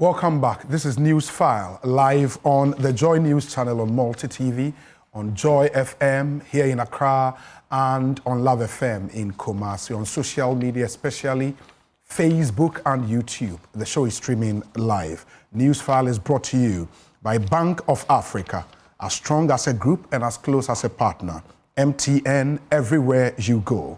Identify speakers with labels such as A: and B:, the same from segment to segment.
A: Welcome back. This is Newsfile, live on the Joy News channel on Multi TV, on Joy FM here in Accra, and on Love FM in Kumasi, on social media, especially Facebook and YouTube. The show is streaming live. Newsfile is brought to you by Bank of Africa, as strong as a group and as close as a partner. MTN, everywhere you go.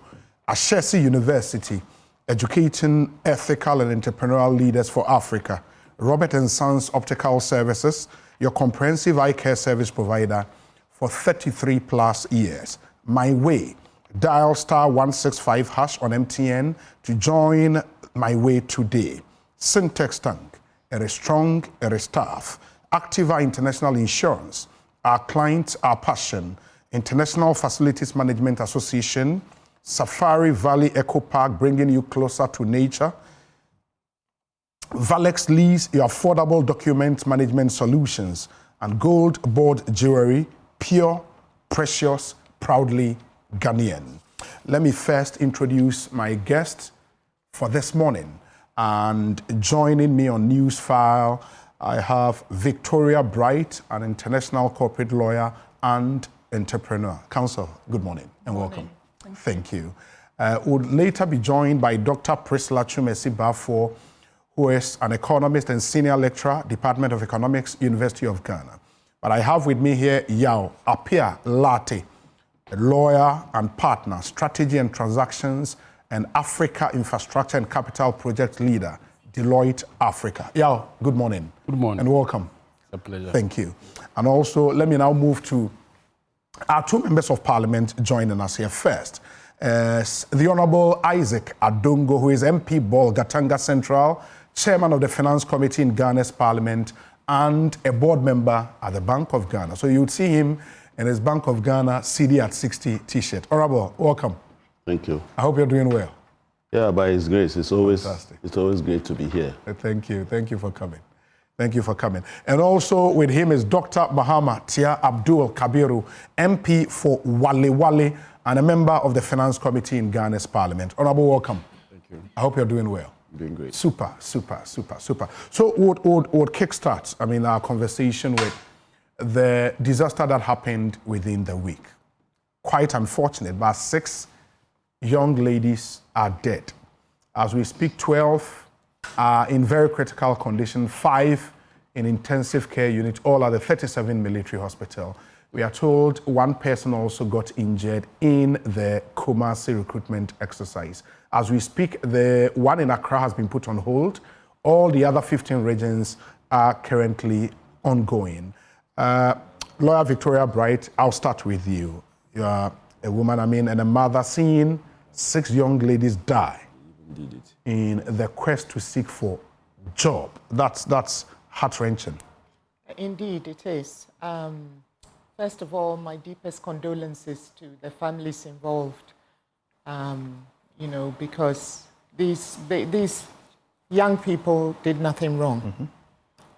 A: Ashesi University, educating ethical and entrepreneurial leaders for Africa. Robert & Sons Optical Services, your comprehensive eye care service provider for 33 plus years. My Way, dial *165# on MTN to join My Way today. Syntex Tank, it is strong, it is tough. Activa International Insurance, our clients, our passion. International Facilities Management Association, Safari Valley Eco Park, bringing you closer to nature. Valex Lease, your affordable document management solutions, and Gold Board Jewelry, pure, precious, proudly Ghanaian. Let me first introduce my guest for this morning. And joining me on Newsfile, I have Victoria Bright, an international corporate lawyer and entrepreneur. Counsel, good morning and welcome. Thank you. Would later be joined by Dr. Priscilla Chumesi Bafo, who is an economist and senior lecturer, Department of Economics, University of Ghana. But I have with me here Yao Apia Late, a lawyer and partner, strategy and transactions, and Africa Infrastructure and Capital Project leader, Deloitte Africa. Yao, good morning.
B: Good morning.
A: And welcome.
B: It's a pleasure.
A: Thank you. And also, let me now move to our two members of parliament joining us here first. The Honorable Isaac Adongo, who is MP Bol Gatanga Central, chairman of the Finance Committee in Ghana's parliament, and a board member at the Bank of Ghana. So you would see him in his Bank of Ghana CD at 60 t-shirt. Honorable, welcome.
C: Thank you.
A: I hope you're doing well.
C: Yeah, by His grace, it's always great to be here.
A: Thank you. Thank you for coming. Thank you for coming. And also with him is Dr. Mahama Tia Abdul Kabiru, MP for Wale Wale and a member of the Finance Committee in Ghana's Parliament. Honorable, welcome.
C: Thank you.
A: I hope you're doing well.
C: Doing great.
A: Super. So would kickstart, our conversation with the disaster that happened within the week. Quite unfortunate, but 6 young ladies are dead. As we speak, 12 are in very critical condition, 5 in intensive care unit, all at the 37 military hospital. We are told one person also got injured in the Kumasi recruitment exercise. As we speak, the one in Accra has been put on hold. All the other 15 regions are currently ongoing. Lawyer Victoria Bright, I'll start with you. You are a woman, and a mother, seeing 6 young ladies die in the quest to seek for job. That's heart-wrenching.
D: Indeed, it is. First of all, my deepest condolences to the families involved, because these young people did nothing wrong. Mm-hmm.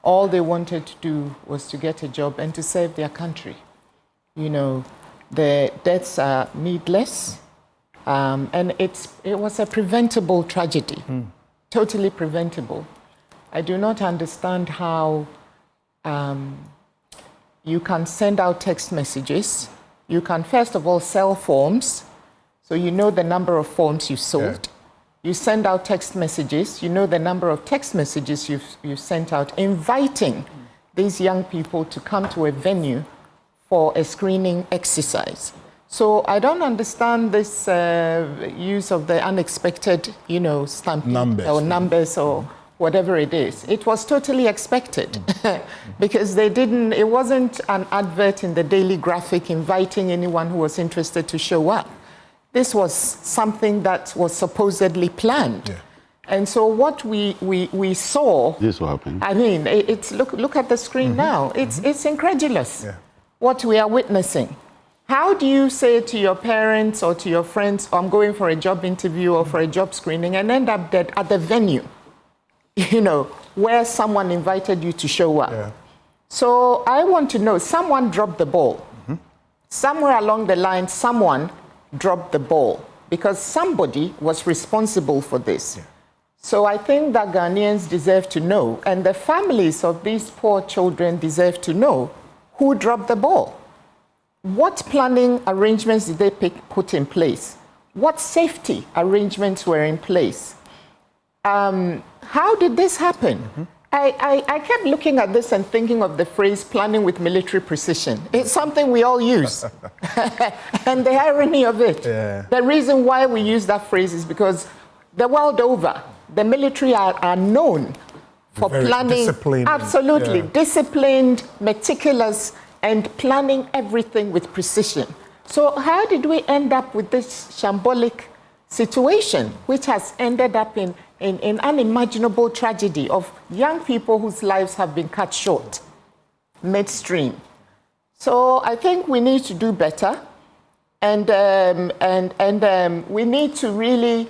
D: All they wanted to do was to get a job and to save their country. The deaths are needless, and it was a preventable tragedy, totally preventable. I do not understand how you can send out text messages. You can, first of all, sell forms, so you know the number of forms you sold. Yeah. You send out text messages, you know the number of text messages you've sent out, inviting these young people to come to a venue for a screening exercise. So I don't understand this use of the unexpected, stampede numbers or whatever it is. It was totally expected because it wasn't an advert in the Daily Graphic inviting anyone who was interested to show up. This was something that was supposedly planned. Yeah. And so what we saw...
C: This will happen.
D: It's look at the screen now. It's incredulous what we are witnessing. How do you say to your parents or to your friends, I'm going for a job interview or for a job screening, and end up dead at the venue, where someone invited you to show up? Yeah. So I want to know, someone dropped the ball. Somewhere along the line, someone dropped the ball because somebody was responsible for this. Yeah. So I think that Ghanaians deserve to know, and the families of these poor children deserve to know who dropped the ball. What planning arrangements did they put in place? What safety arrangements were in place? How did this happen? Mm-hmm. I kept looking at this and thinking of the phrase planning with military precision. It's something we all use. And the irony of it, the reason why we use that phrase is because the world over, the military are known for planning, absolutely, disciplined, meticulous, and planning everything with precision. So how did we end up with this shambolic situation, which has ended up in unimaginable tragedy of young people whose lives have been cut short midstream? So I think we need to do better, and we need to really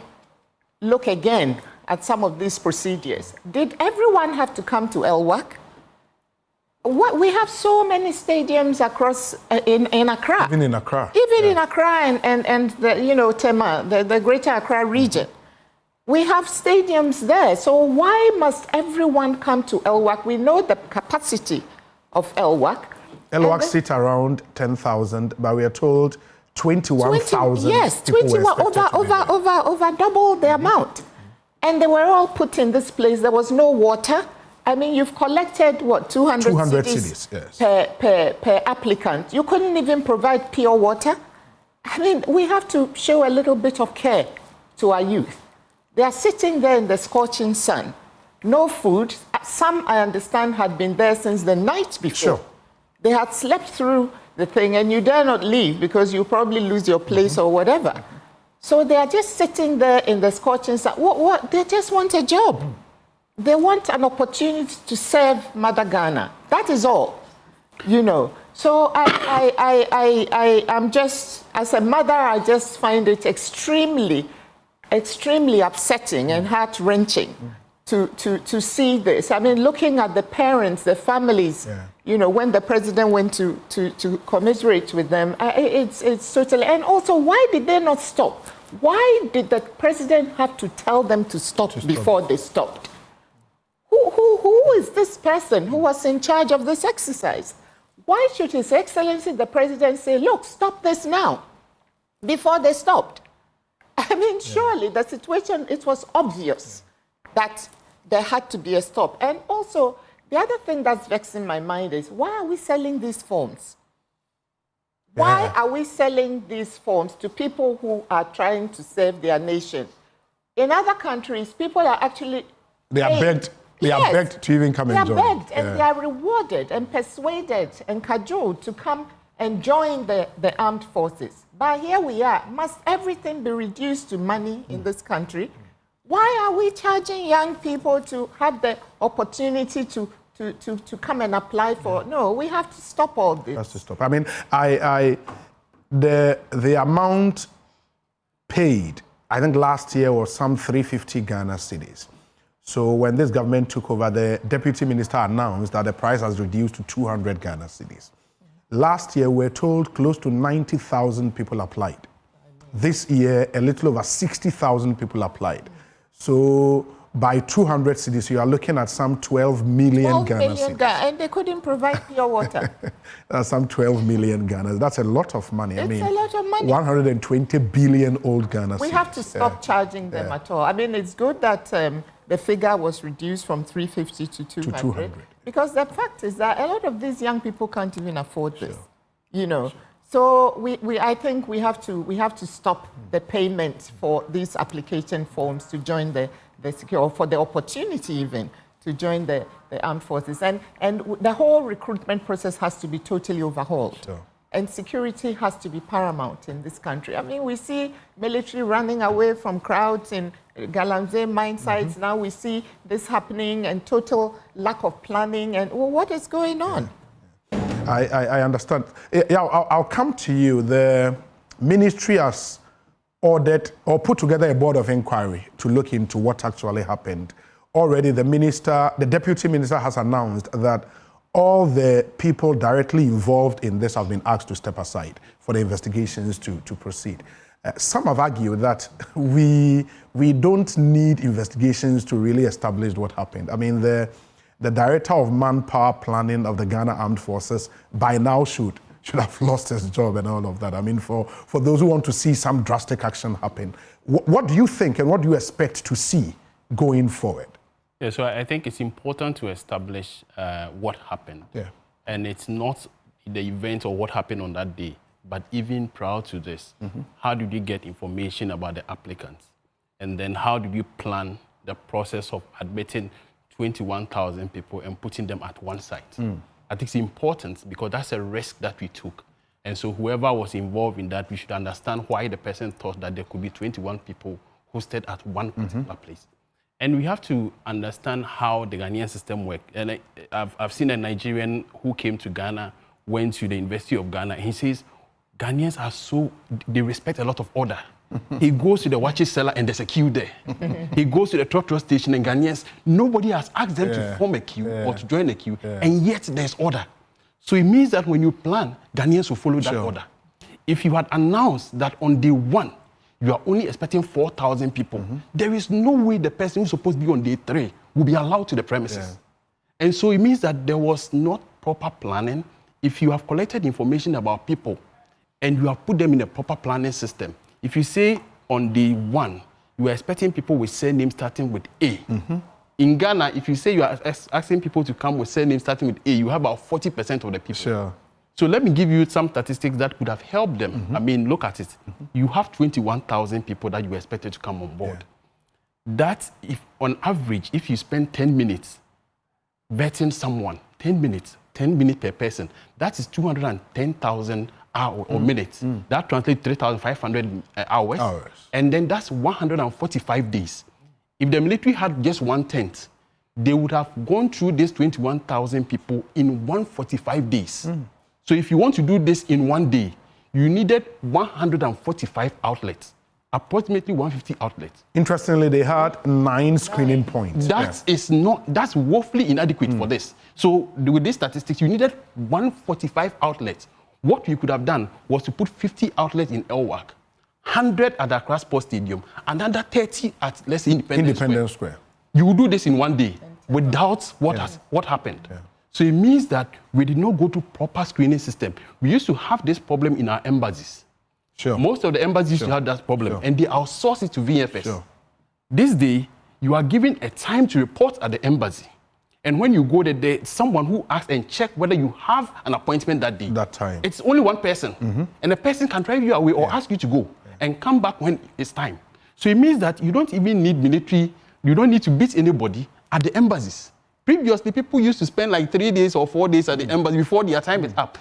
D: look again at some of these procedures. Did everyone have to come to LWAC? We have so many stadiums across in Accra.
A: Even in Accra.
D: Even in Accra and the, Tema, the Greater Accra region. We have stadiums there. So why must everyone come to LWAC? We know the capacity of LWAC.
A: LWAC sit around 10,000, but we are told 21,000.
D: Yes, 21, over double the amount. And they were all put in this place. There was no water. I mean, you've collected, what, 200 cedis
A: yes.
D: per applicant. You couldn't even provide pure water. I mean, we have to show a little bit of care to our youth. They are sitting there in the scorching sun. No food. Some, I understand, had been there since the night before. Sure. They had slept through the thing, and you dare not leave because you probably lose your place or whatever. So they are just sitting there in the scorching sun. What? They just want a job. They want an opportunity to serve Mother Ghana. That is all, So I'm just, as a mother, I just find it extremely upsetting and heart-wrenching to see this. I mean, looking at the parents, the families, when the president went to commiserate with them, it's totally. And also, why did they not stop? Why did the president have to tell them to stop before they stopped? Who is this person who was in charge of this exercise? Why should His Excellency the President say, look, stop this now, before they stopped? I mean, surely the situation, it was obvious that there had to be a stop. And also, the other thing that's vexing my mind is, why are we selling these forms? Why are we selling these forms to people who are trying to serve their nation? In other countries, people are actually
A: They are begged. They are begged to even come and join.
D: They are begged, and they are rewarded and persuaded and cajoled to come and join the armed forces. But here we are. Must everything be reduced to money in this country? Why are we charging young people to have the opportunity to come and apply for? No, we have to stop all this.
A: Has to stop. I mean, the amount paid, I think last year was some 350 Ghana cedis. So when this government took over, the deputy minister announced that the price has reduced to 200 Ghana cedis. Last year, we're told close to 90,000 people applied. This year, a little over 60,000 people applied. So by 200 cedis, you are looking at some 12 million Ghana cedis.
D: And they couldn't provide pure water.
A: That's some 12 million Ghana. That's a lot of money.
D: It's a lot of money.
A: 120 billion old Ghana cedis.
D: We have to stop charging them at all. I mean, it's good that the figure was reduced from 350 to 200. Because the fact is that a lot of these young people can't even afford this, So I think we have to stop the payment for these application forms to join the security, or for the opportunity even to join the armed forces. And the whole recruitment process has to be totally overhauled. Sure. And security has to be paramount in this country. I mean, we see military running away from crowds in Galamsey mine sites. Now we see this happening, and total lack of planning. And what is going on?
A: I understand. Yeah, I'll come to you. The ministry has ordered or put together a board of inquiry to look into what actually happened. Already the deputy minister has announced that all the people directly involved in this have been asked to step aside for the investigations to proceed. Some have argued that we don't need investigations to really establish what happened. I mean, the director of manpower planning of the Ghana Armed Forces by now should have lost his job and all of that. I mean, for those who want to see some drastic action happen, what do you think and what do you expect to see going forward?
B: Yeah, so I think it's important to establish what happened.
A: Yeah.
B: And it's not the event or what happened on that day, but even prior to this, how did you get information about the applicants? And then how did you plan the process of admitting 21,000 people and putting them at one site? I think it's important because that's a risk that we took. And so whoever was involved in that, we should understand why the person thought that there could be 21 people hosted at one particular place. And we have to understand how the Ghanaian system works. And I've seen a Nigerian who came to Ghana, went to the University of Ghana, and he says, Ghanaians are they respect a lot of order. He goes to the watches seller and there's a queue there. He goes to the trotro station and Ghanaians, nobody has asked them to form a queue or to join a queue, and yet there's order. So it means that when you plan, Ghanaians will follow that order. If you had announced that on day one, you are only expecting 4,000 people, there is no way the person who's supposed to be on day 3 will be allowed to the premises. And so it means that there was not proper planning. If you have collected information about people and you have put them in a proper planning system, if you say on day 1, you are expecting people with surnames starting with A. In Ghana, if you say you are asking people to come with surnames starting with A, you have about 40% of the people. So let me give you some statistics that could have helped them. I mean, look at it. You have 21,000 people that you expected to come on board. That, if on average, if you spend 10 minutes vetting someone, 10 minutes per person, that is 210,000 hours or minutes. That translates 3,500 hours. And then that's 145 days. If the military had just 1/10, they would have gone through these 21,000 people in 145 days. So if you want to do this in one day, you needed 145 outlets, approximately 150 outlets.
A: Interestingly, they had 9 screening points.
B: That's woefully inadequate for this. So with these statistics, you needed 145 outlets. What you could have done was to put 50 outlets in Elwak, 100 at the Accra Sports Stadium, another 30 at, let's say, Independence Square. You will do this in one day without what happened. So it means that we did not go to proper screening system. We used to have this problem in our embassies. Most of the embassies used to have that problem, and they outsource it to VFS. This day, you are given a time to report at the embassy. And when you go there, there's someone who asks and check whether you have an appointment that day.
A: That time.
B: It's only one person. And the person can drive you away or ask you to go and come back when it's time. So it means that you don't even need military, you don't need to beat anybody at the embassies. Previously, people used to spend like 3 days or 4 days at the embassy before their time is up.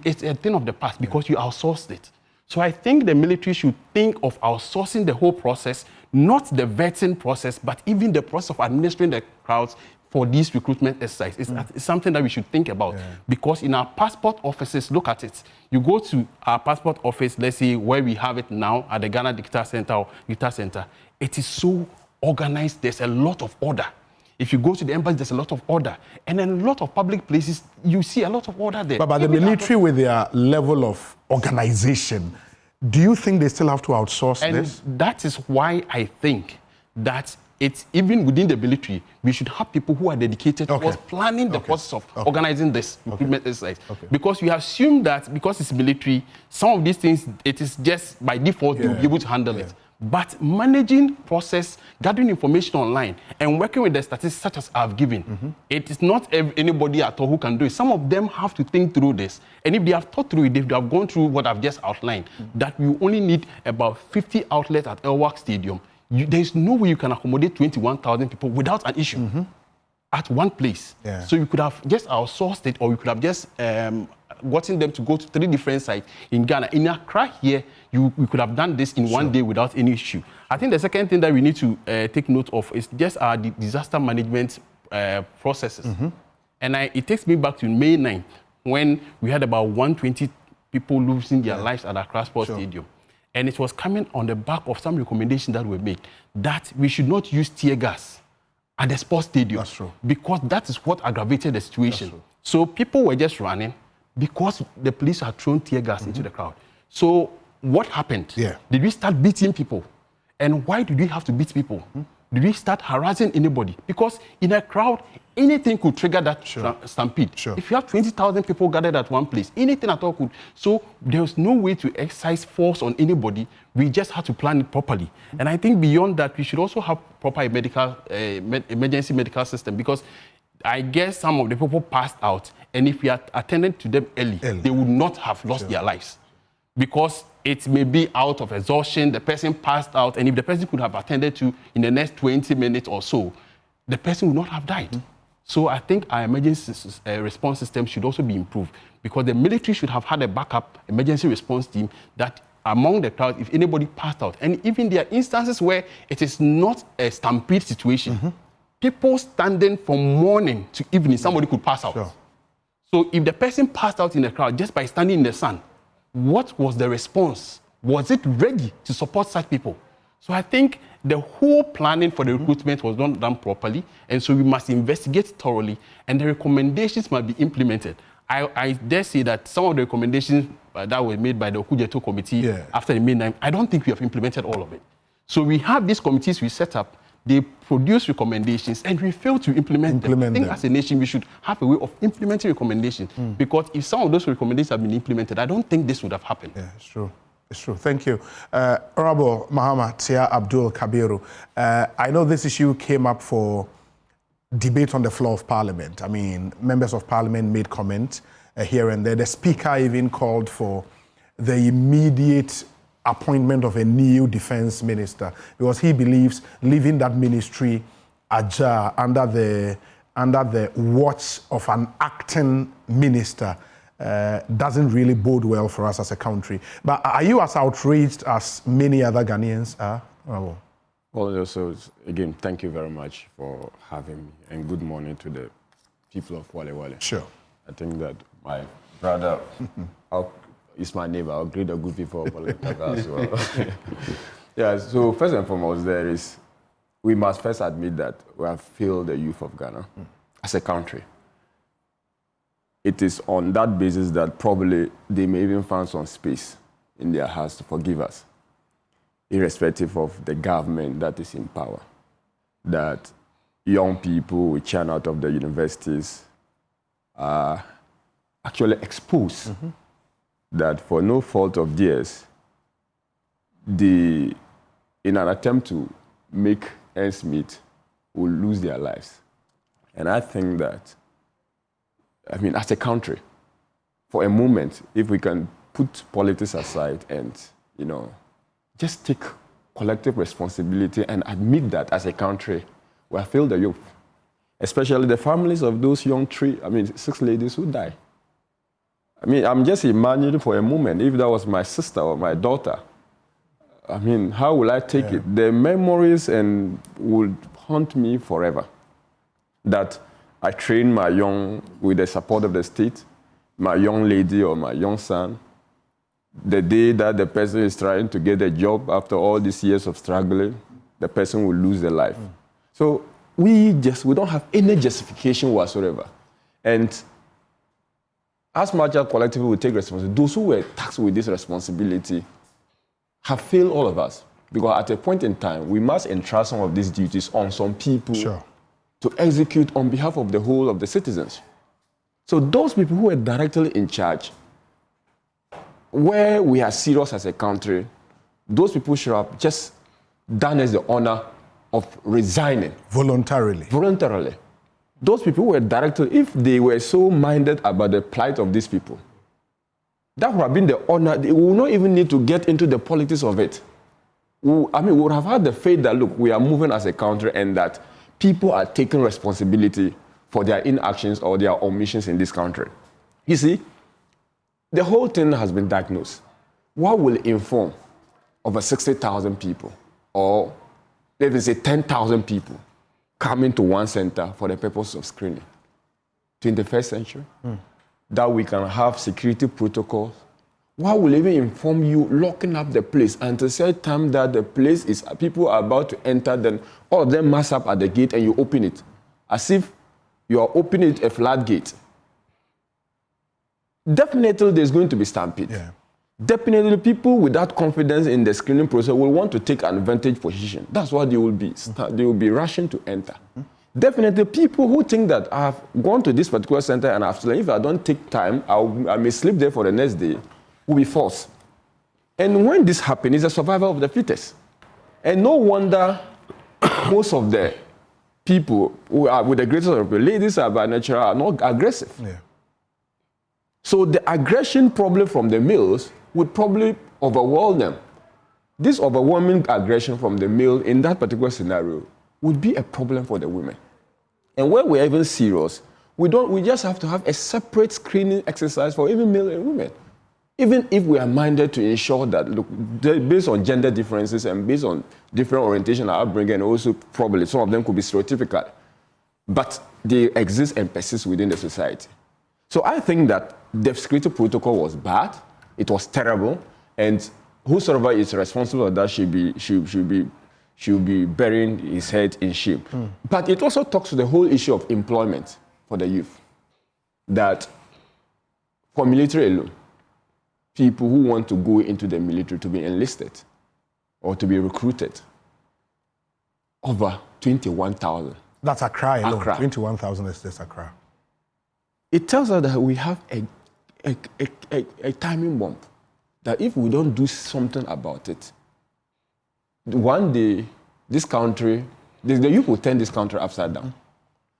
B: It's a thing of the past because you outsourced it. So I think the military should think of outsourcing the whole process, not the vetting process, but even the process of administering the crowds for these recruitment exercises. It's something that we should think about because in our passport offices, look at it. You go to our passport office, let's say where we have it now at the Ghana Digital Center or Digital Center, it is so organized. There's a lot of order. If you go to the embassy, there's a lot of order. And in a lot of public places, you see a lot of order there.
A: But the military with their level of organization, do you think they still have to outsource this?
B: And that is why I think that it's even within the military, we should have people who are dedicated towards planning the process of organizing this recruitment exercise. Because we assume that because it's military, some of these things, it is just by default, you'll be able to handle it. But managing process, gathering information online, and working with the statistics such as I've given, it is not anybody at all who can do it. Some of them have to think through this. And if they have thought through it, if they have gone through what I've just outlined, that we only need about 50 outlets at Elwak Stadium, there's no way you can accommodate 21,000 people without an issue at one place. So you could have just outsourced it, or you could have just gotten them to go to 3 different sites in Ghana. In Accra here, we could have done this in one day without any issue. I think the second thing that we need to take note of is just our disaster management processes. And it takes me back to May 9th, when we had about 120 people losing their lives at Accra Sports Stadium. And it was coming on the back of some recommendations that were made that we should not use tear gas at the sports stadium. Because that is what aggravated the situation. So people were just running because the police had thrown tear gas into the crowd. So what happened?
A: Yeah.
B: Did we start beating people? And why did we have to beat people? Did we start harassing anybody? Because in a crowd, anything could trigger that stampede.
A: Sure.
B: If you have 20,000 people gathered at one place, anything at all could. So there was no way to exercise force on anybody. We just had to plan it properly. And I think beyond that, we should also have proper emergency medical system, because I guess some of the people passed out, and if we had attended to them early. They would not have lost their lives. Because it may be out of exhaustion, the person passed out, and if the person could have attended to in the next 20 minutes or so, the person would not have died. So I think our emergency response system should also be improved, because the military should have had a backup emergency response team that among the crowd, if anybody passed out, and even there are instances where it is not a stampede situation, people standing from morning to evening, somebody could pass out. So if the person passed out in the crowd just by standing in the sun, what was the response? Was it ready to support such people? So I think the whole planning for the recruitment was not done properly, and so we must investigate thoroughly, and the recommendations must be implemented. I dare say that some of the recommendations that were made by the Okujeto committee after the May 9th, I don't think we have implemented all of it. So we have these committees we set up, they produce recommendations, and we fail to implement them. I think as a nation, we should have a way of implementing recommendations, because if some of those recommendations have been implemented, I don't think this would have happened.
A: Yeah, it's true. It's true. Thank you. Honorable Muhammad Tia Abdul Kabiru, I know this issue came up for debate on the floor of Parliament. I mean, members of Parliament made comment here and there. The Speaker even called for the immediate appointment of a new defense minister, because he believes leaving that ministry ajar under the watch of an acting minister doesn't really bode well for us as a country. But are you as outraged as many other Ghanaians are? Oh.
E: Well, also, again, thank you very much for having me, and good morning to the people of Wale Wale.
A: Sure.
E: I think that my brother is my neighbor. I'll greet the good people of Wale as well. Yeah, so first and foremost, we must first admit that we have failed the youth of Ghana as a country. It is on that basis that probably they may even find some space in their hearts to forgive us, irrespective of the government that is in power. That young people we churn out of the universities are actually exposed that for no fault of theirs, in an attempt to make ends meet, will lose their lives. And I think that, I mean, as a country, for a moment, if we can put politics aside and, just take collective responsibility and admit that as a country, we have failed the youth, especially the families of those 6 ladies who died. I mean, I'm just imagining for a moment, if that was my sister or my daughter, I mean, how will I take it? The memories would haunt me forever. That I trained with the support of the state, my young lady or my young son, the day that the person is trying to get a job after all these years of struggling, the person will lose their life. So we don't have any justification whatsoever. And as much as collectively we take responsibility, those who were tasked with this responsibility have failed all of us. Because at a point in time, we must entrust some of these duties on some people to execute on behalf of the whole of the citizens. So those people who are directly in charge, where we are serious as a country, those people should have just done us the honor of resigning.
A: Voluntarily.
E: Those people were directly, if they were so minded about the plight of these people, that would have been the honor. They would not even need to get into the politics of it. We would have had the faith that, look, we are moving as a country and that people are taking responsibility for their inactions or their omissions in this country. You see, the whole thing has been diagnosed. What will inform over 60,000 people, or let us say 10,000 people, coming to one center for the purpose of screening? 21st century? That we can have security protocols. What will even inform you locking up the place until such time that the place is, people are about to enter, then all of them mass up at the gate and you open it, as if you are opening a floodgate? Definitely there's going to be stampede. definitely people with that confidence in the screening process will want to take an advantage position. That's what they will be. They will be rushing to enter. Definitely people who think that I've gone to this particular center and after, if I don't take time, I may sleep there for the next day, will be false. And when this happens, it's a survival of the fittest. And no wonder most of the people who are with the greatest of the ladies are by nature are not aggressive. Yeah. So the aggression probably from the males would probably overwhelm them. This overwhelming aggression from the male in that particular scenario would be a problem for the women. And when we're even serious, we just have to have a separate screening exercise for even male and women. Even if we are minded to ensure that, look, based on gender differences and based on different orientation and upbringing, and also probably some of them could be stereotypical, but they exist and persist within the society. So I think that the security protocol was bad, it was terrible, and whosoever is responsible for that should be burying his head in shame. But it also talks to the whole issue of employment for the youth. That for military alone, people who want to go into the military to be enlisted or to be recruited, over 21,000.
A: That's Accra alone. 21,000 is just Accra.
E: It tells us that we have a timing bomb, that if we don't do something about it, one day this country, the youth will turn this country upside down.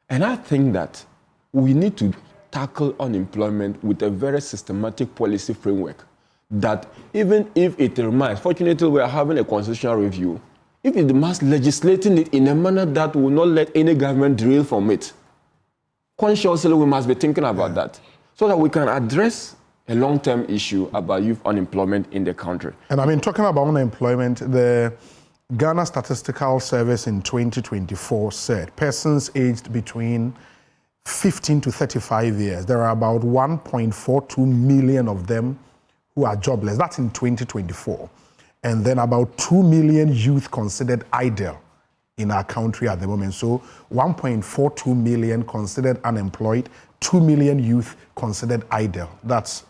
E: And I think that we need to tackle unemployment with a very systematic policy framework, that even if it remains, fortunately we are having a constitutional review, if it must legislating it in a manner that will not let any government derail from it, consciously we must be thinking about that, so that we can address a long-term issue about youth unemployment in the country.
A: And I mean, talking about unemployment, the Ghana Statistical Service in 2024 said persons aged between 15 to 35 years, there are about 1.42 million of them who are jobless. That's in 2024. And then about 2 million youth considered idle in our country at the moment. So 1.42 million considered unemployed, 2 million youth considered idle. That's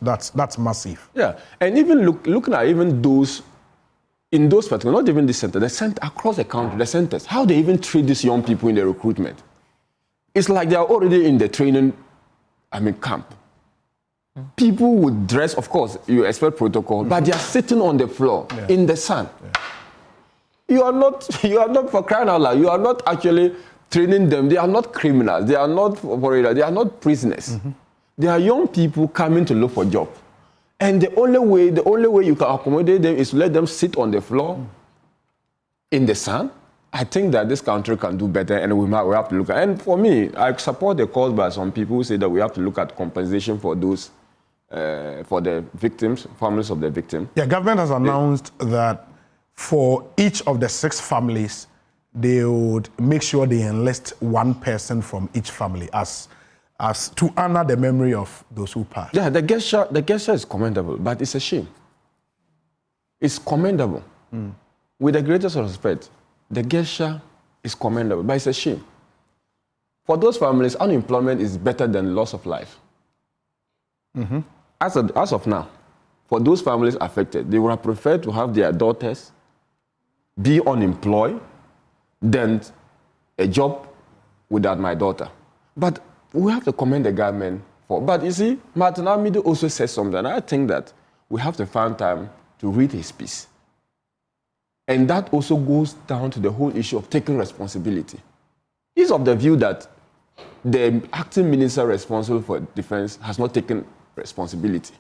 A: massive.
E: Yeah, and even looking at even those, in those particular, not even the center across the country, the centers, how they even treat these young people in the recruitment. It's like they are already in the training, camp. People would dress, of course, you expect protocol, but they are sitting on the floor in the sun. Yeah. You are not for crying out loud, you are not actually training them. They are not criminals, they are not warriors, they are not prisoners. They are young people coming to look for a job. And the only way you can accommodate them is to let them sit on the floor in the sun. I think that this country can do better, and we have to look at. And for me, I support the calls by some people who say that we have to look at compensation for those, for the victims, families of the victim.
A: Yeah, government has announced that for each of the 6 families, they would make sure they enlist one person from each family as to honor the memory of those who passed.
E: Yeah, the gesture is commendable, but it's a shame. It's commendable. With the greatest respect, the gesture is commendable, but it's a shame. For those families, unemployment is better than loss of life. As of now, for those families affected, they would have preferred to have their daughters be unemployed than a job without my daughter. But we have to commend the government for. But you see, Martin Amido also says something, and I think that we have to find time to read his piece. And that also goes down to the whole issue of taking responsibility. He's of the view that the acting minister responsible for defense has not taken responsibility.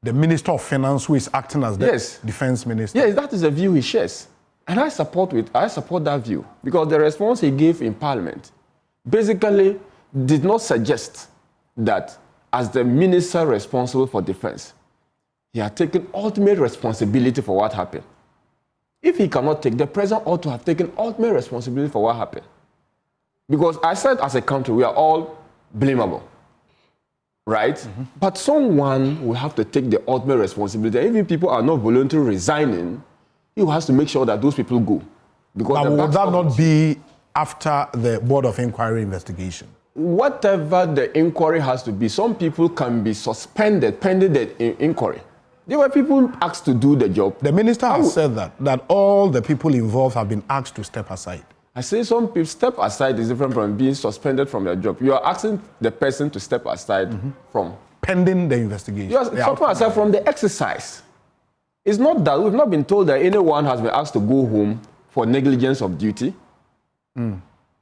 A: The Minister of Finance, who is acting as the defense minister.
E: Yes, that is the view he shares. And I support that view, because the response he gave in Parliament basically did not suggest that as the minister responsible for defense, he had taken ultimate responsibility for what happened. If he cannot take, the president ought to have taken ultimate responsibility for what happened. Because I said as a country, we are all blamable, right? But someone will have to take the ultimate responsibility. Even people are not voluntarily resigning, he has to make sure that those people go. Because
A: but would that not be after the Board of Inquiry investigation?
E: Whatever the inquiry has to be, some people can be suspended pending the inquiry. There were people asked to do the job.
A: The minister has said that all the people involved have been asked to step aside.
E: I say some people step aside is different from being suspended from their job. You are asking the person to step aside from
A: pending the investigation.
E: You are stepping aside from the exercise. It's not that we've not been told that anyone has been asked to go home for negligence of duty,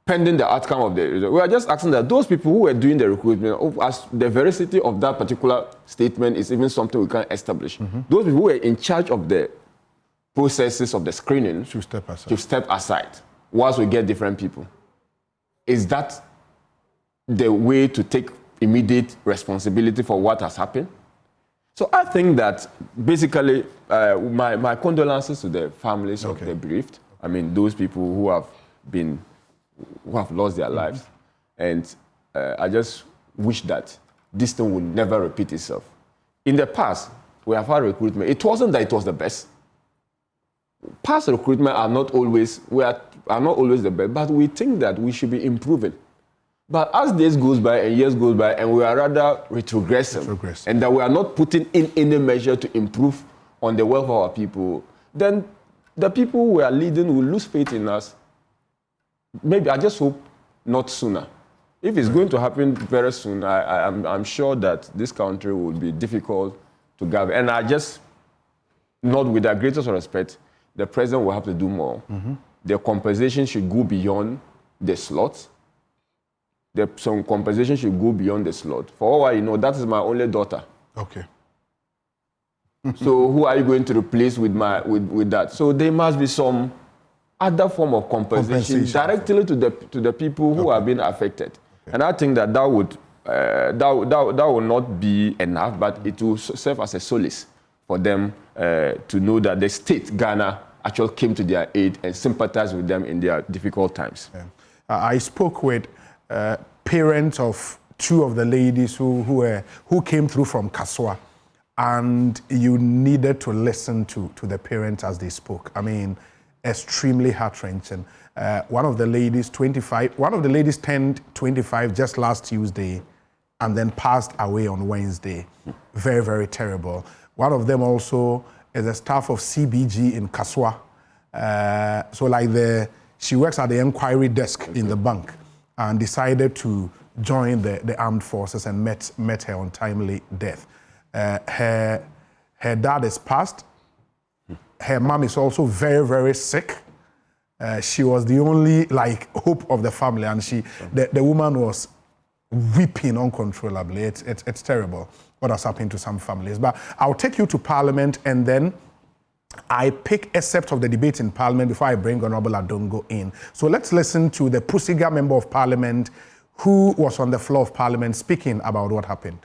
E: pending the outcome of the result. We are just asking that those people who were doing the recruitment, as the veracity of that particular statement is even something we can't establish. Those people who were in charge of the processes of the screening
A: should step
E: aside whilst we get different people. Is that the way to take immediate responsibility for what has happened? So I think that basically my condolences to the families of the bereaved. I mean, those people who have lost their lives. And I just wish that this thing would never repeat itself. In the past, we have had recruitment. It wasn't that it was the best. Past recruitment are not always the best, but we think that we should be improving. But as days goes by and years goes by, and we are rather retrogressing, and that we are not putting in any measure to improve on the welfare of our people, then the people we are leading will lose faith in us. Maybe, I just hope not sooner. If it's going to happen very soon, I'm sure that this country will be difficult to govern. And I just, not with the greatest respect, the president will have to do more. The compensation should go beyond the slots. Some compensation should go beyond the slot. For all I know, that is my only daughter.
A: Okay.
E: So who are you going to replace with that? So there must be some other form of compensation directly to the people who are being affected. Okay. And I think that will not be enough, but it will serve as a solace for them to know that the state, Ghana, actually came to their aid and sympathized with them in their difficult times.
A: Yeah. I spoke with parents of two of the ladies who came through from Kaswa, and you needed to listen to the parents as they spoke. I mean, extremely heart-wrenching. One of the ladies turned 25 just last Tuesday and then passed away on Wednesday. Very, very terrible. One of them also is a staff of CBG in Kaswa. She works at the inquiry desk in the bank, and decided to join the armed forces and met her untimely death. Her dad is passed. Her mom is also very, very sick. She was the only hope of the family, and the woman was weeping uncontrollably. It's terrible what has happened to some families. But I'll take you to Parliament, and then I pick excerpts of the debate in Parliament before I bring Honorable Adongo in. So let's listen to the Pusiga Member of Parliament who was on the floor of Parliament speaking about what happened.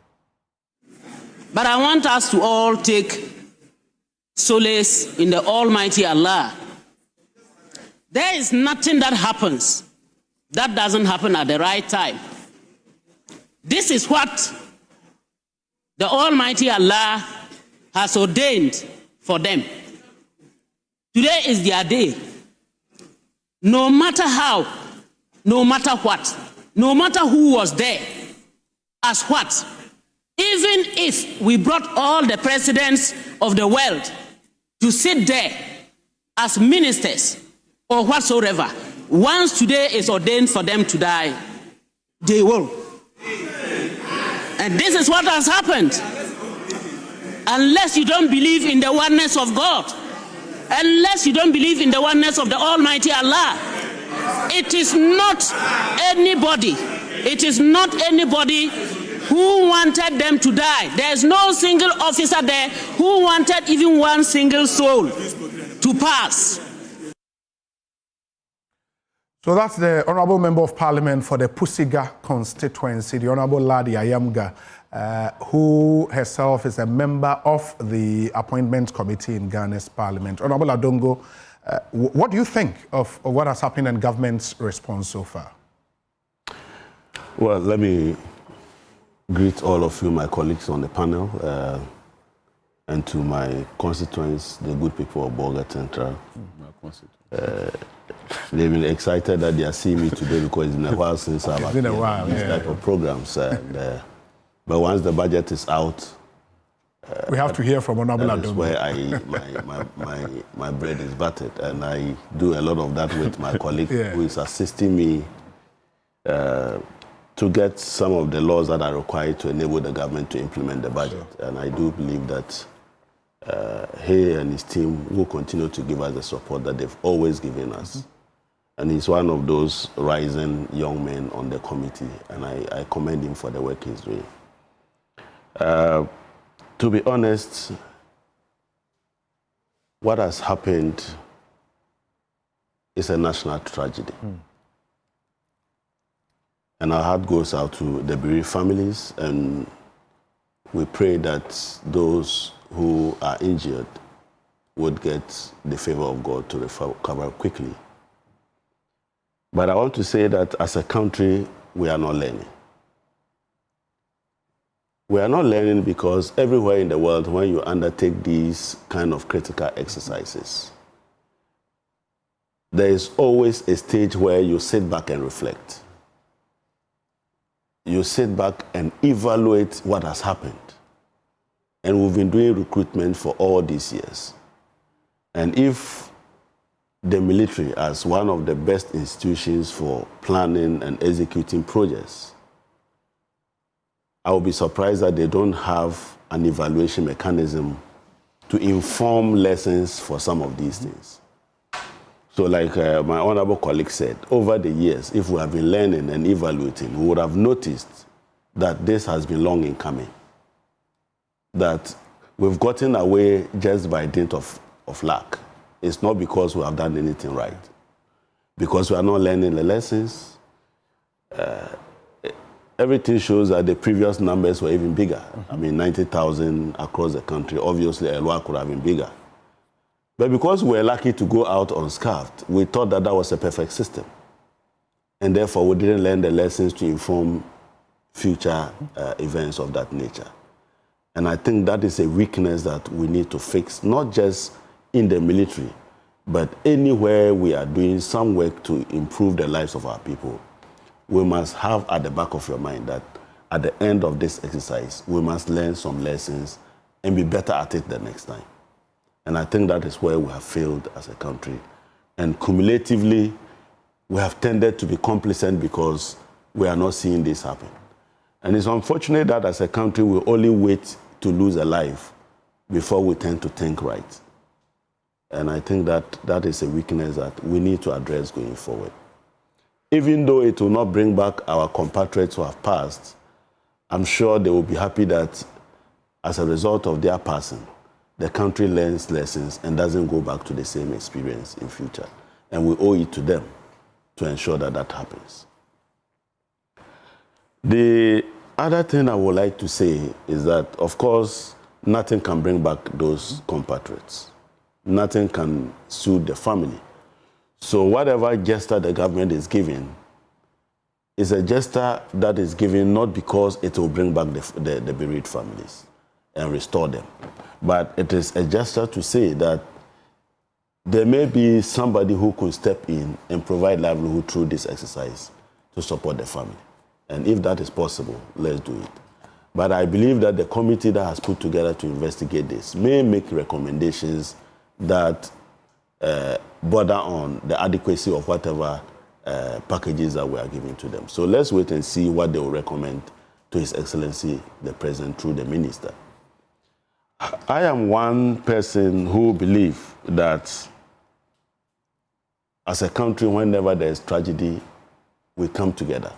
F: But I want us to all take solace in the Almighty Allah. There is nothing that happens that doesn't happen at the right time. This is what the Almighty Allah has ordained for them. Today is their day. No matter how, no matter what, no matter who was there, as what, even if we brought all the presidents of the world to sit there as ministers or whatsoever, once today is ordained for them to die, they will. And this is what has happened. Unless you don't believe in the oneness of God, unless you don't believe in the oneness of the Almighty Allah, it is not anybody who wanted them to die. There is no single officer there who wanted even one single soul to pass.
A: So that's the Honourable Member of Parliament for the Pusiga constituency, the Honourable Ladi Ayamga, who herself is a member of the Appointments Committee in Ghana's Parliament. Honourable Adongo, what do you think of what has happened and government's response so far?
C: Well, let me greet all of you, my colleagues on the panel, and to my constituents, the good people of Bolga Central. They've been excited that they are seeing me today because it's been a while since I've appeared in these type of programs. But once the budget is out,
A: We have to hear from Honorable
C: That is
A: Adom.
C: where my bread is buttered, and I do a lot of that with my colleague who is assisting me to get some of the laws that are required to enable the government to implement the budget. Sure. And I do believe that he and his team will continue to give us the support that they've always given us. Mm-hmm. And he's one of those rising young men on the committee, and I commend him for the work he's doing. To be honest, what has happened is a national tragedy. Mm. And our heart goes out to the bereaved families, and we pray that those who are injured would get the favor of God to recover quickly. But I want to say that as a country, we are not learning. We are not learning because everywhere in the world, when you undertake these kind of critical exercises, there is always a stage where you sit back and reflect. You sit back and evaluate what has happened. And we've been doing recruitment for all these years. And if the military, as one of the best institutions for planning and executing projects, I would be surprised that they don't have an evaluation mechanism to inform lessons for some of these things. So like my honorable colleague said, over the years, if we have been learning and evaluating, we would have noticed that this has been long in coming. That we've gotten away just by dint of luck. It's not because we have done anything right. Because we are not learning the lessons. Everything shows that the previous numbers were even bigger. Mm-hmm. I mean, 90,000 across the country. Obviously, Elwa could have been bigger. But because we were lucky to go out unscarfed, we thought that that was a perfect system. And therefore, we didn't learn the lessons to inform future events of that nature. And I think that is a weakness that we need to fix, not just in the military, but anywhere we are doing some work to improve the lives of our people. We must have at the back of your mind that at the end of this exercise, we must learn some lessons and be better at it the next time. And I think that is where we have failed as a country. And cumulatively, we have tended to be complacent because we are not seeing this happen. And it's unfortunate that as a country, we only wait to lose a life before we tend to think right. And I think that that is a weakness that we need to address going forward. Even though it will not bring back our compatriots who have passed, I'm sure they will be happy that as a result of their passing, the country learns lessons and doesn't go back to the same experience in future. And we owe it to them to ensure that that happens. The other thing I would like to say is that, of course, nothing can bring back those compatriots. Nothing can soothe the family. So whatever gesture the government is giving is a gesture that is given not because it will bring back the bereaved families and restore them, but it is a gesture to say that there may be somebody who could step in and provide livelihood through this exercise to support the family. And if that is possible, let's do it. But I believe that the committee that has put together to investigate this may make recommendations that border on the adequacy of whatever packages that we are giving to them. So let's wait and see what they will recommend to His Excellency, the President, through the Minister. I am one person who believes that as a country, whenever there is tragedy, we come together.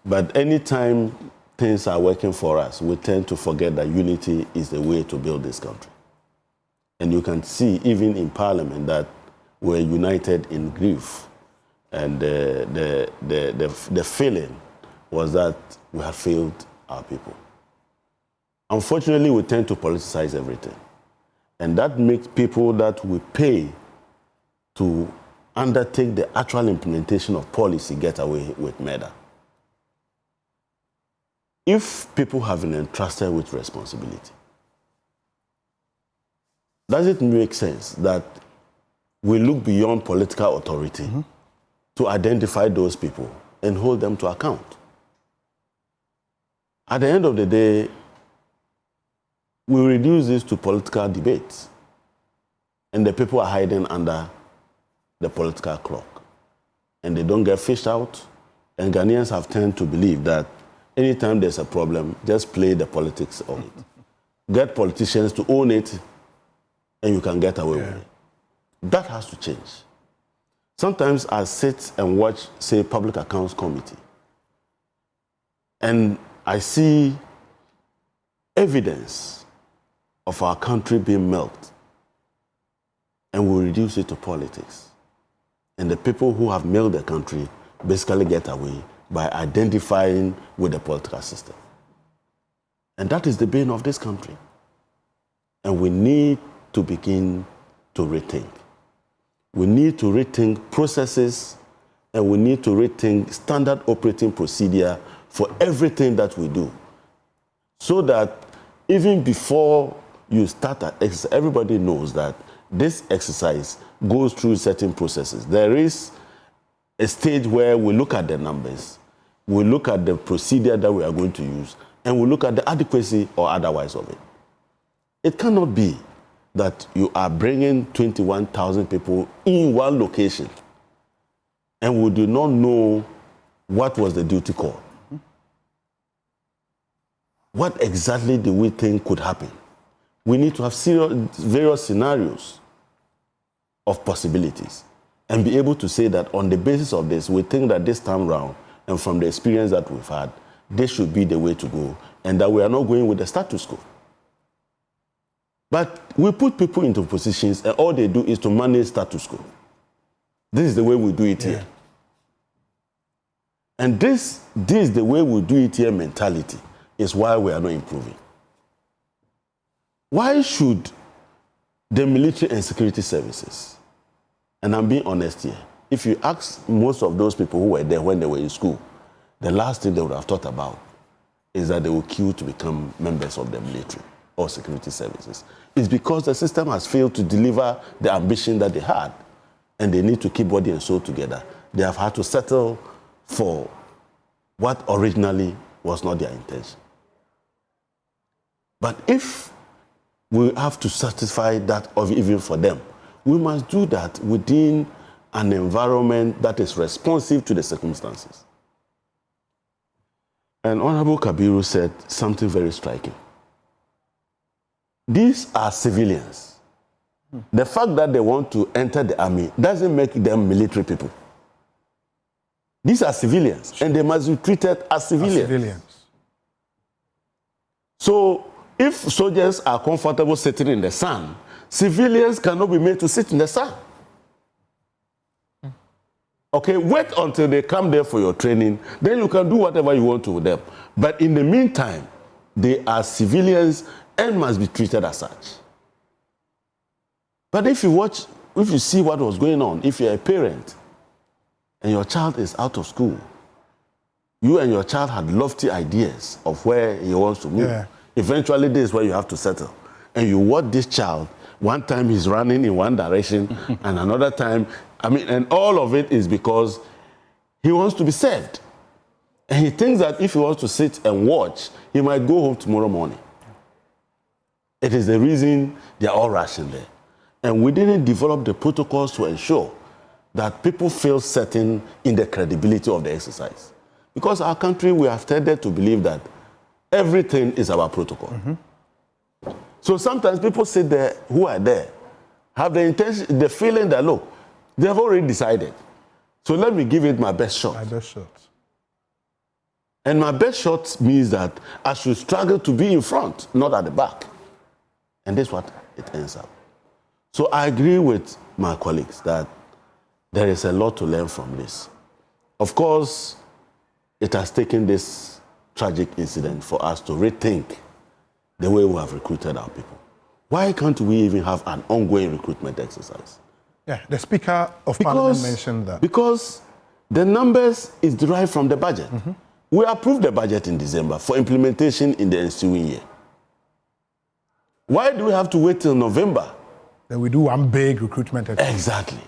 C: But anytime things are working for us, we tend to forget that unity is the way to build this country. And you can see, even in Parliament, that we're united in grief. And the feeling was that we have failed our people. Unfortunately, we tend to politicize everything. And that makes people that we pay to undertake the actual implementation of policy get away with murder. If people have been entrusted with responsibility, does it make sense that we look beyond political authority to identify those people and hold them to account? At the end of the day, we reduce this to political debates. And the people are hiding under the political clock. And they don't get fished out. And Ghanaians have tended to believe that anytime there's a problem, just play the politics of it. Get politicians to own it, and you can get away with it. That has to change. Sometimes I sit and watch, say, Public Accounts Committee, and I see evidence of our country being milked, and we reduce it to politics. And the people who have milked the country basically get away by identifying with the political system. And that is the bane of this country. And we need to begin to rethink. We need to rethink processes, and we need to rethink standard operating procedure for everything that we do. So that even before you start an exercise, everybody knows that this exercise goes through certain processes. There is a stage where we look at the numbers, we look at the procedure that we are going to use, and we look at the adequacy or otherwise of it. It cannot be that you are bringing 21,000 people in one location and we do not know what was the duty call. What exactly do we think could happen? We need to have various scenarios of possibilities and be able to say that on the basis of this, we think that this time round, and from the experience that we've had, this should be the way to go, and that we are not going with the status quo. But we put people into positions, and all they do is to manage status quo. This is the way we do it here. And this is the way we do it here mentality is why we are not improving. Why should the military and security services, and I'm being honest here, if you ask most of those people who were there when they were in school, the last thing they would have thought about is that they will queue to become members of the military or security services. It's because the system has failed to deliver the ambition that they had, and they need to keep body and soul together. They have had to settle for what originally was not their intention. But if we have to satisfy that of even for them, we must do that within an environment that is responsive to the circumstances. And Honorable Kabiru said something very striking. These are civilians. The fact that they want to enter the army doesn't make them military people. These are civilians, and they must be treated as civilians. So, if soldiers are comfortable sitting in the sun, civilians cannot be made to sit in the sun. Okay, wait until they come there for your training, then you can do whatever you want to with them. But in the meantime, they are civilians and must be treated as such. But if you see what was going on, if you're a parent and your child is out of school, you and your child had lofty ideas of where he wants to move. Yeah. Eventually, this is where you have to settle. And you watch this child, one time he's running in one direction, and another time, and all of it is because he wants to be saved. And he thinks that if he wants to sit and watch, he might go home tomorrow morning. It is the reason they are all rushing there. And we didn't develop the protocols to ensure that people feel certain in the credibility of the exercise. Because our country, we have tended to believe that everything is about protocol. So sometimes people sit there, who are there, have the intention, the feeling that, look, they have already decided. So let me give it my best shot.
A: My best shot.
C: And my best shot means that I should struggle to be in front, not at the back. And that's what it ends up. So I agree with my colleagues that there is a lot to learn from this. Of course, it has taken this tragic incident for us to rethink the way we have recruited our people. Why can't we even have an ongoing recruitment exercise?
A: Yeah, the Speaker of Parliament mentioned that.
C: Because the numbers is derived from the budget. We approved the budget in December for implementation in the ensuing year. Why do we have to wait till November?
A: Then we do one big recruitment exercise.
C: Exactly.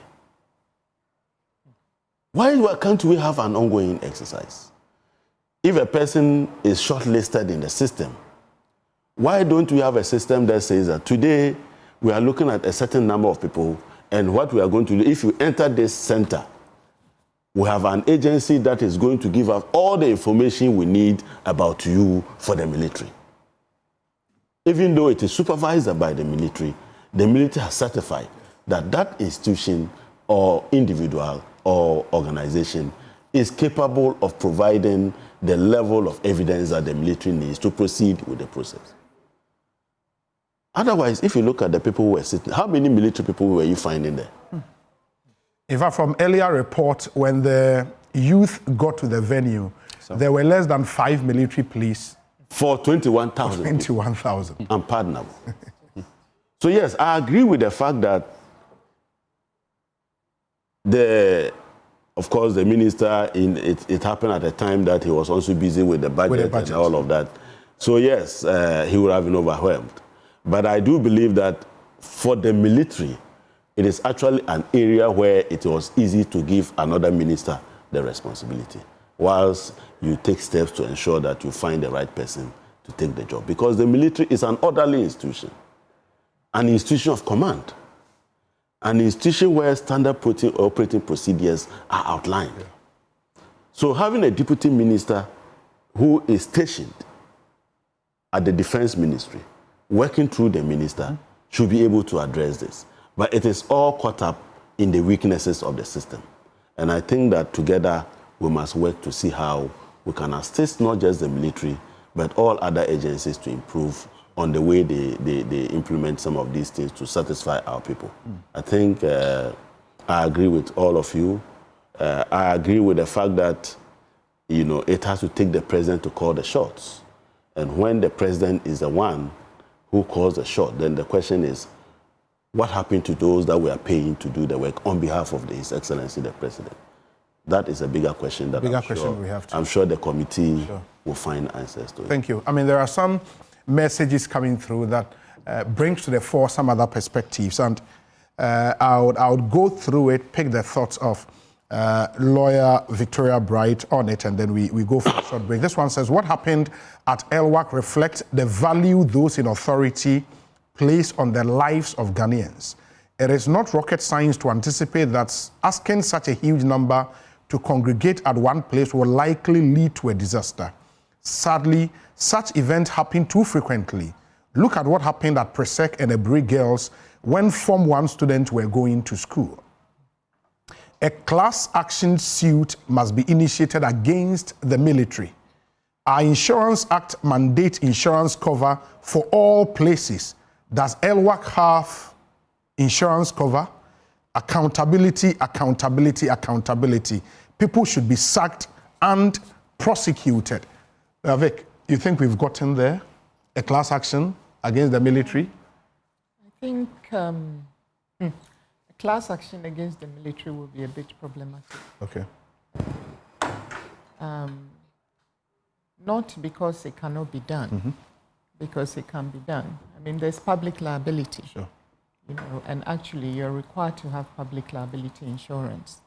C: Why can't we have an ongoing exercise? If a person is shortlisted in the system, Why don't we have a system that says that today we are looking at a certain number of people, and what we are going to do, if you enter this center, we have an agency that is going to give us all the information we need about you for the military. Even though it is supervised by the military has certified that that institution or individual or organization is capable of providing the level of evidence that the military needs to proceed with the process. Otherwise, if you look at the people who were sitting, how many military people were you finding there?
A: In fact, from earlier reports, when the youth got to the venue, there were less than 5 military police.
C: For 21,000.
A: 21,000.
C: Unpardonable. So yes, I agree with the fact that of course, the minister, it happened at a time that he was also busy with the budget, and all of that. So yes, he would have been overwhelmed. But I do believe that for the military, it is actually an area where it was easy to give another minister the responsibility, whilst you take steps to ensure that you find the right person to take the job. Because the military is an orderly institution, an institution of command, an institution where standard operating procedures are outlined. Yeah. So having a deputy minister who is stationed at the defense ministry, working through the minister, should be able to address this. But it is all caught up in the weaknesses of the system. And I think that together we must work to see how we can assist not just the military, but all other agencies to improve on the way they implement some of these things to satisfy our people. I think I agree with all of you. I agree with the fact that, you know, it has to take the president to call the shots. And when the president is the one who calls the shot, then the question is, what happened to those that we are paying to do the work on behalf of His Excellency the President? That is a bigger question that I'm sure the committee will find answers to.
A: Thank you. I mean, there are some messages coming through that brings to the fore some other perspectives, and I would go through it, pick the thoughts of lawyer Victoria Bright on it, and then we go for a short break. This one says, what happened at LWAC reflects the value those in authority place on the lives of Ghanaians. It is not rocket science to anticipate that asking such a huge number to congregate at one place will likely lead to a disaster. Sadly, such events happen too frequently. Look at what happened at Presec and Ebri Girls when Form 1 students were going to school. A class action suit must be initiated against the military. Our Insurance Act mandates insurance cover for all places. Does LWAC have insurance cover? Accountability, accountability, accountability. People should be sacked and prosecuted. Vic, you think we've gotten there? A class action against the military?
D: I think a class action against the military will be a bit problematic.
A: Okay.
D: Not because it cannot be done, because it can be done. I mean, there's public liability.
A: Sure.
D: You know, and actually you're required to have public liability insurance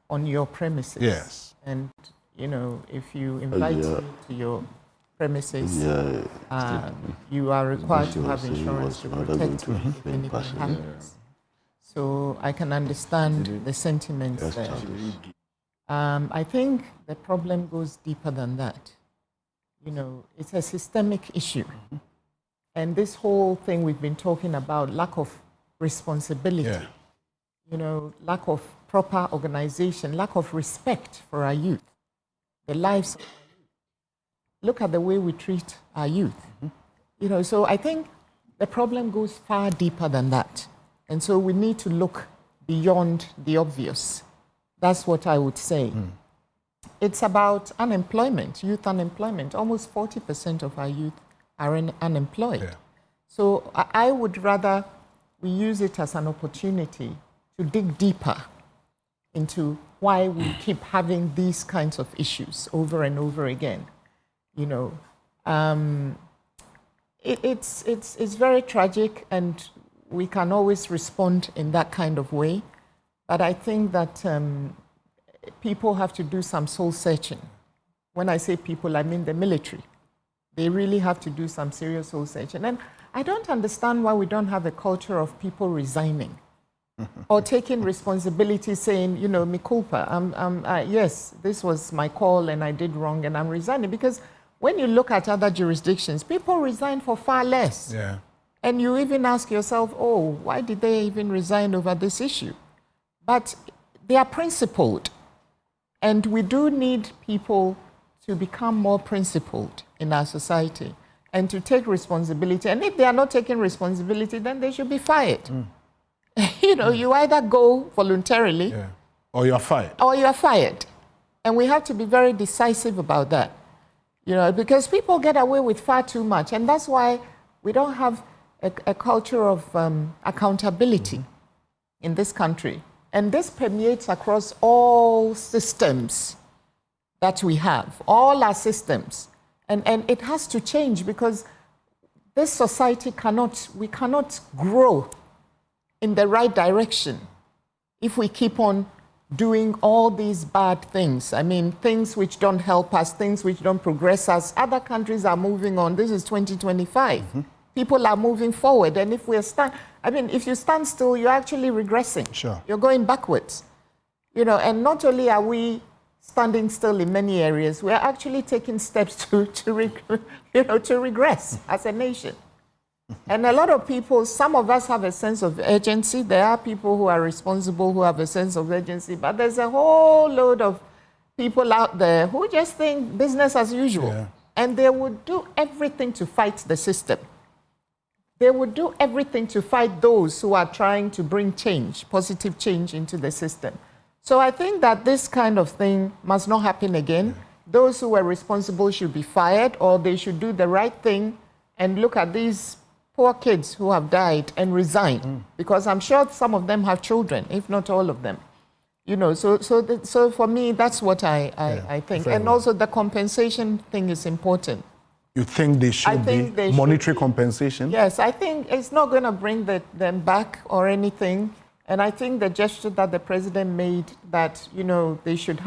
D: on your premises.
A: Yes.
D: And, you know, if you invite me to your premises, you are required to have insurance to protect you if anything happens. So I can understand the sentiments there. I think the problem goes deeper than that. You know, it's a systemic issue. And this whole thing we've been talking about, lack of responsibility, you know, lack of proper organization, lack of respect for our youth, the lives of our youth. Look at the way we treat our youth. You know, so I think the problem goes far deeper than that. And so we need to look beyond the obvious. That's what I would say. It's about unemployment, youth unemployment. Almost 40% of our youth are unemployed. Yeah. So I would rather we use it as an opportunity to dig deeper into why we keep having these kinds of issues over and over again. You know, it's very tragic, and we can always respond in that kind of way. But I think that people have to do some soul searching. When I say people, I mean the military. They really have to do some serious soul searching. And I don't understand why we don't have a culture of people resigning or taking responsibility, saying, you know, mi culpa, yes, this was my call and I did wrong and I'm resigning. Because when you look at other jurisdictions, people resign for far less.
A: Yeah.
D: And you even ask yourself, oh, why did they even resign over this issue? But they are principled. And we do need people to become more principled in our society and to take responsibility. And if they are not taking responsibility, then they should be fired. You know, you either go voluntarily
A: or you're fired.
D: Or you're fired. And we have to be very decisive about that. You know, because people get away with far too much. And that's why we don't have a culture of accountability in this country. And this permeates across all systems that we have, all our systems. And it has to change because this society we cannot grow in the right direction if we keep on doing all these bad things. I mean, things which don't help us, things which don't progress us. Other countries are moving on. This is 2025. People are moving forward. And if if you stand still, you're actually regressing.
A: Sure.
D: You're going backwards. You know, and not only are we standing still in many areas, we're actually taking steps to regress as a nation. And a lot of people, some of us have a sense of urgency. There are people who are responsible who have a sense of urgency, but there's a whole load of people out there who just think business as usual.
A: Yeah.
D: And they would do everything to fight the system. They would do everything to fight those who are trying to bring change, positive change into the system. So I think that this kind of thing must not happen again. Those who were responsible should be fired, or they should do the right thing and look at these poor kids who have died and resign. Because I'm sure some of them have children, if not all of them. You know, so for me, that's what I think. And also the compensation thing is important.
A: You think they should be monetary compensation? Yes,
D: I think it's not going to bring them back or anything. And I think the gesture that the president made that, you know, they should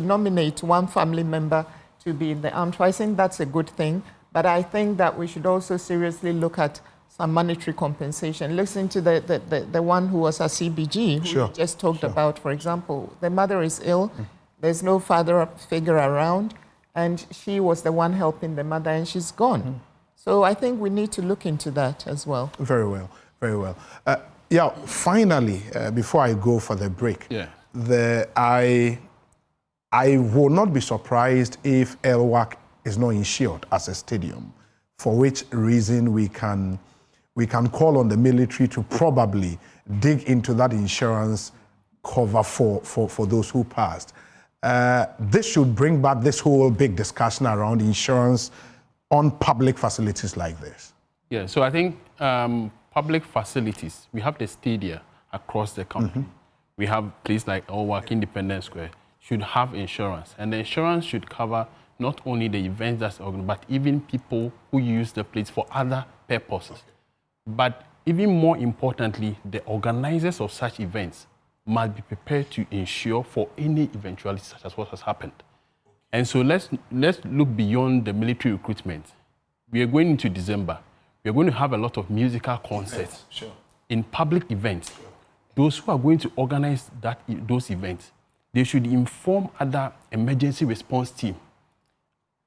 D: nominate one family member to be in the armed forces, I think that's a good thing. But I think that we should also seriously look at some monetary compensation. Listen to the one who was a CBG, who we just talked about, for example. The mother is ill. There's no father figure around. And she was the one helping the mother, and she's gone. So I think we need to look into that as well.
A: Very well, very well. Finally, before I go for the break, I will not be surprised if LWAC is not insured as a stadium, for which reason we can call on the military to probably dig into that insurance cover for those who passed. This should bring back this whole big discussion around insurance on public facilities like this.
B: Yeah, so I think public facilities, we have the stadia across the country. We have places like LWAC, Independence Square, should have insurance. And the insurance should cover not only the events that's organized, but even people who use the place for other purposes. But even more importantly, the organizers of such events must be prepared to insure for any eventuality such as what has happened. And so let's look beyond the military recruitment. We are going into December. We are going to have a lot of musical concerts in public events. Those who are going to organize those events, they should inform other emergency response team.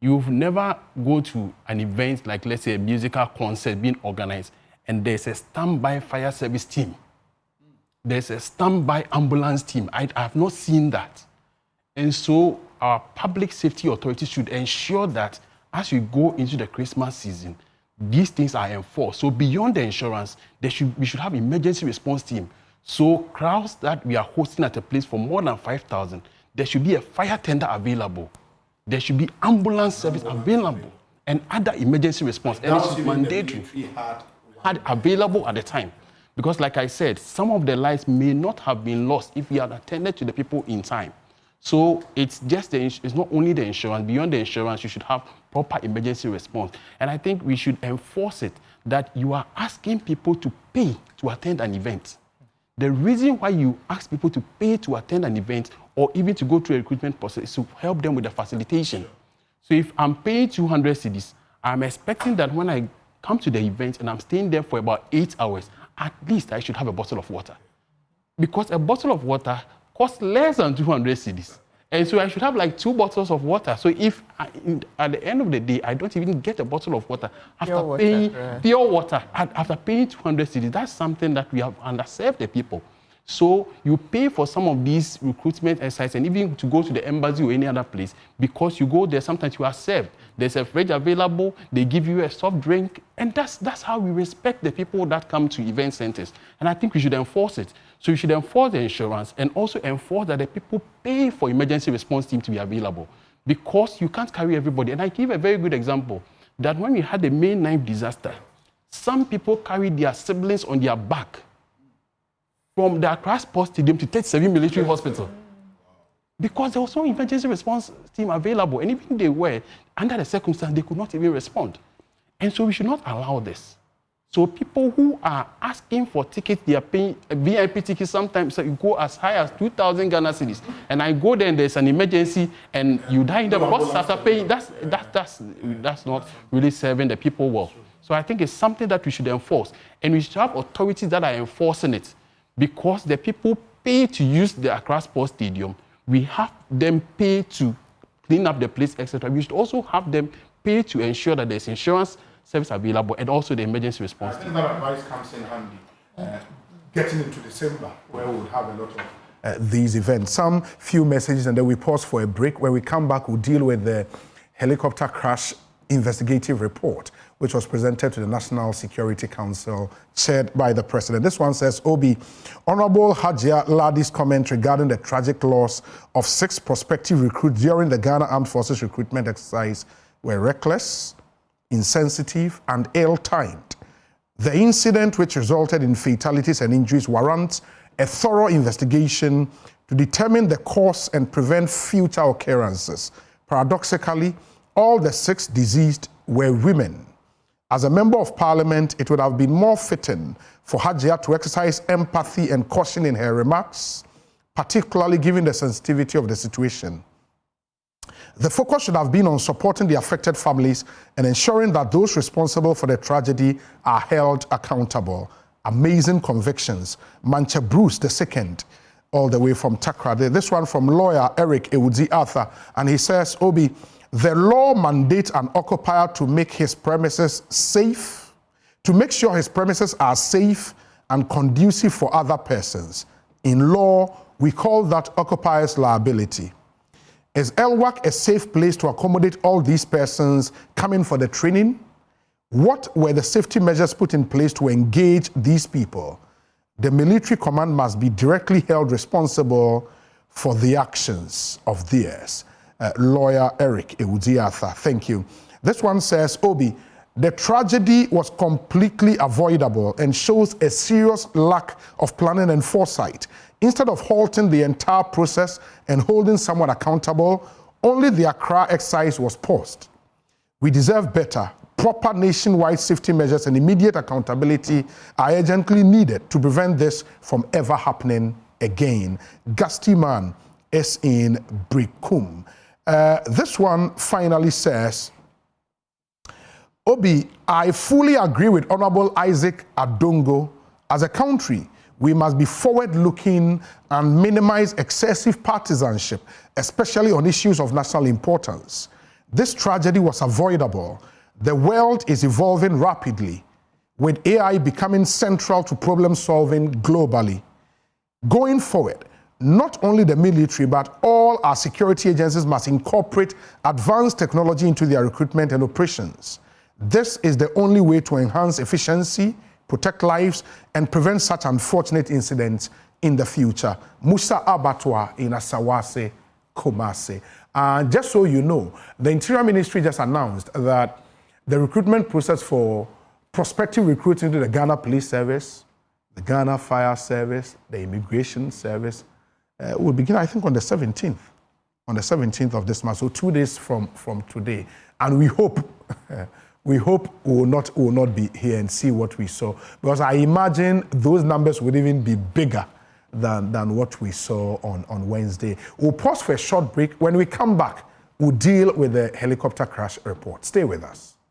B: You've never go to an event like, let's say, a musical concert being organized, and there's a standby fire service team. There's a standby ambulance team. I have not seen that. And so our public safety authorities should ensure that as we go into the Christmas season, these things are enforced. So beyond the insurance, we should have emergency response team. So crowds that we are hosting at a place for more than 5,000, there should be a fire tender available. There should be ambulance service available and other emergency response. And it is mandatory. Had available at the time. Because like I said, some of the lives may not have been lost if we had attended to the people in time. So it's not only the insurance. Beyond the insurance, you should have proper emergency response. And I think we should enforce it that you are asking people to pay to attend an event. The reason why you ask people to pay to attend an event or even to go through a recruitment process is to help them with the facilitation. So if I'm paying 200 cedis, I'm expecting that when I come to the event and I'm staying there for about 8 hours, at least I should have a bottle of water. Because a bottle of water costs less than 200 cedis. And so I should have like 2 bottles of water. So if at the end of the day, I don't even get a bottle of water after paying pure water, after paying 200 cedis, that's something that we have underserved the people. So you pay for some of these recruitment exercises and even to go to the embassy or any other place, because you go there, sometimes you are served. There's a fridge available, they give you a soft drink, and that's how we respect the people that come to event centers. And I think we should enforce it. So you should enforce the insurance and also enforce that the people pay for emergency response team to be available, because you can't carry everybody. And I give a very good example that when we had the May 9th disaster, some people carried their siblings on their back from the Accra Sports Stadium to 37 Military Hospital, because there was no emergency response team available. And even they were, under the circumstance, they could not even respond. And so we should not allow this. So people who are asking for tickets, they are paying VIP tickets, sometimes you go as high as 2,000 Ghana cedis. And I go there and there's an emergency and you die in the bus after paying. That's not really serving the people well. So I think it's something that we should enforce. And we should have authorities that are enforcing it. Because the people pay to use the Accra Sports Stadium, we have them pay to clean up the place, etc. We should also have them pay to ensure that there's insurance service available and also the emergency response.
A: I think that advice comes in handy. Getting into December, where we'll have a lot of these events. Some few messages, and then we pause for a break. When we come back, we'll deal with the helicopter crash investigative report, which was presented to the National Security Council, chaired by the President. This one says, Obi, Honorable Hajia Ladi's comment regarding the tragic loss of 6 prospective recruits during the Ghana Armed Forces recruitment exercise were reckless, insensitive, and ill-timed. The incident, which resulted in fatalities and injuries, warrants a thorough investigation to determine the cause and prevent future occurrences. Paradoxically, all the 6 deceased were women. As a member of parliament, it would have been more fitting for Hajia to exercise empathy and caution in her remarks, particularly given the sensitivity of the situation. The focus should have been on supporting the affected families and ensuring that those responsible for the tragedy are held accountable. Amazing convictions. Manche Bruce II, all the way from Takrade. This one from lawyer Eric Ewudzi Arthur, and he says, Obi, the law mandates an occupier to make his premises safe, to make sure his premises are safe and conducive for other persons. In law, we call that occupier's liability. Is LWAC a safe place to accommodate all these persons coming for the training? What were the safety measures put in place to engage these people? The military command must be directly held responsible for the actions of theirs. Lawyer Eric Ewudzi Arthur, thank you. This one says, Obi, the tragedy was completely avoidable and shows a serious lack of planning and foresight. Instead of halting the entire process and holding someone accountable, only the Accra exercise was paused. We deserve better. Proper nationwide safety measures and immediate accountability are urgently needed to prevent this from ever happening again. Gusty Man is in Brikum. This one finally says, Obi, I fully agree with Honorable Isaac Adongo. As a country, we must be forward-looking and minimize excessive partisanship, especially on issues of national importance. This tragedy was avoidable. The world is evolving rapidly, with AI becoming central to problem solving globally. Going forward, not only the military, but all our security agencies must incorporate advanced technology into their recruitment and operations. This is the only way to enhance efficiency, protect lives, and prevent such unfortunate incidents in the future. Musa Abatwa in Asawase, Kumasi. Just so you know, the Interior Ministry just announced that the recruitment process for prospective recruits into the Ghana Police Service, the Ghana Fire Service, the Immigration Service, will begin, I think, on the 17th. On the 17th of this month, so 2 days from today. And we hope, we will not be here and see what we saw, because I imagine those numbers would even be bigger than what we saw on Wednesday. We'll pause for a short break. When we come back, we'll deal with the helicopter crash report. Stay with us.